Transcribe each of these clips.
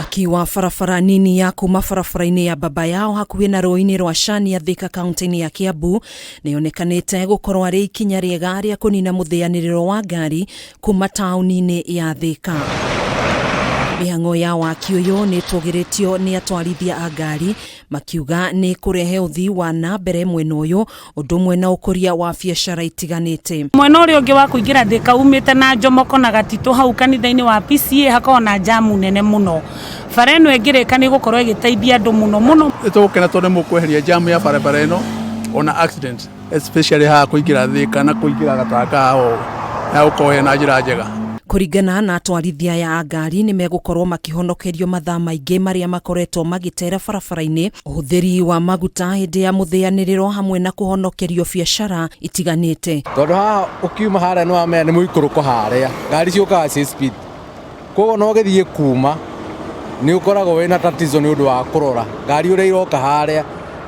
Waki wa barabara nini ya kuma barabara-inĩ ya Babayao hakuhĩ na rũĩ-inĩ rwa Chania Thika kaunti-inĩ ya Kiambu nĩonekanĩte gũkorwo arĩ ikinya rĩega rĩa kũnina mũthĩanĩrĩro wa ngari kuma taũni-inĩ ya Thika. Mĩhang'o ya waki ũyũ nĩtũgĩrĩtio nĩ atwarithia a ngari makiuga nĩ kũrehe ũthii wa na mbere mwena ũyũ ũndũ ũmwe na ũkũria wa biacara itiganĩte. Mwena ũrĩa ũngĩ wa kũingĩra Thika umĩte na Jomoko na Gatitũ hau kanitha-inĩ wa PCA hakoragwo na jamu nene mũno. Bara ĩno ĩngĩrĩka nĩ gũkorwo ĩgĩteithia andũ mũno. Nĩtũgũkena tondũ nĩmũkweheria jamu ya barabara ĩno ona accident especially haha kũingĩra Thika na kũingĩra Gataka ho na gũkorwo na njĩra njega. Kũringana na atwarithia ya ngari nĩ megũkorwo makihonokerio mathaa maingĩ marĩa makoretwo magĩtera barabara-inĩ, ũhũthĩri wa maguta hĩndĩ ya mũthĩanĩrĩro hamwe na kũhonokerio biacara itiganĩte. Tondũ haha ũkiuma harĩa nĩwamenya nĩ mũikũrũko harĩa ngari ciũkaga ci speed, koguo no gĩthiĩ kuma nĩ ũkoragwo wĩna tatizo nĩ ũndũ wa kũrora ngari ũrĩa iroka harĩa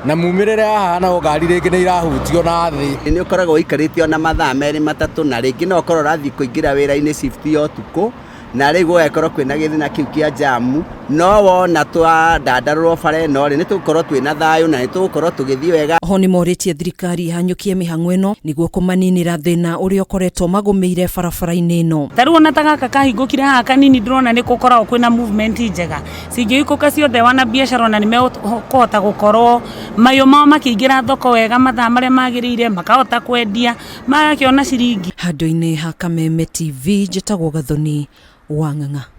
na mumĩrĩre hahana o ngari rĩngĩ nĩ irahutio na thĩ. Nĩ ũkoragwo ikarĩtio na mathaa merĩ matatũ na rĩngĩ no ũkorwo ũrathiĩ kũingĩra wĩra-inĩ shift ya ũtukũ na rĩu gũgakorwo kwĩna gĩthĩna kĩu kĩa jamu, no wona twandandarũrwo bara ĩno rĩ nĩtũgũkorwo twĩna thayũ na nĩtũgũkorwo tũgĩthiĩ wega. Ho nĩmorĩtie thirikari ihanyũkie mĩhang'o ĩno nĩguo kũmaninĩra thĩna ũrĩa ũkoretwo magũmĩire barabara-inĩ ĩno. Tarĩu ona ta gaka kahingũkire haha kanini ndĩrona nĩ gũkoragwo kwĩna movement njega. Cingĩikũka ciothe wana biacara ona nĩmekũhota gũkorwo mayo mao makĩingĩra thoko wega mathaa marĩa magĩrĩire makahota kwendia magakĩona ciringi. Handũ-inĩ ha Kameme TV njĩtagwo Gathoni wa Ng'ang'a.